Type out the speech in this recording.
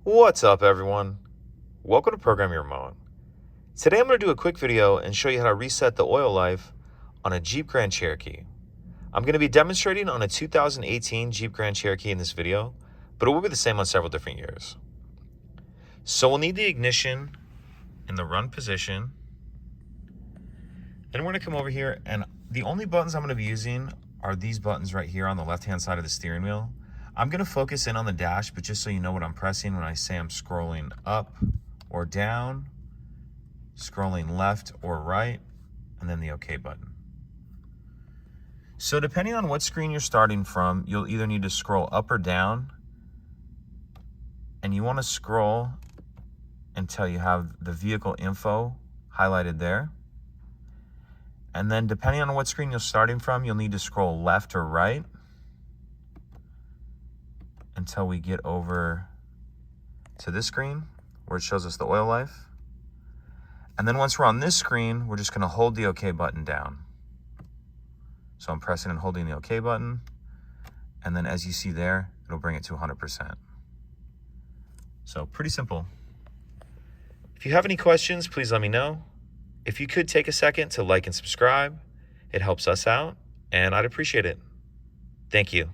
What's up, everyone? Welcome to Program Your Remote. Today I'm going to do a quick video and show you how to reset the oil life on a Jeep Grand Cherokee. I'm going to be demonstrating on a 2018 Jeep Grand Cherokee in this video, but it will be the same on several different years. So we'll need the ignition in the run position. Then we're going to come over here, and the only buttons I'm going to be using are these buttons right here on the left-hand side of the steering wheel. I'm going to focus in on the dash, but just so you know what I'm pressing when I say I'm scrolling up or down, scrolling left or right, and then the OK button. So depending on what screen you're starting from, you'll either need to scroll up or down, and you want to scroll until you have the vehicle info highlighted there. And then depending on what screen you're starting from, you'll need to scroll left or right until we get over to this screen where it shows us the oil life. And then once we're on this screen, we're just going to hold the OK button down. So I'm pressing and holding the OK button. And then as you see there, it'll bring it to 100%. So pretty simple. If you have any questions, please let me know. If you could take a second to like and subscribe, it helps us out, and I'd appreciate it. Thank you.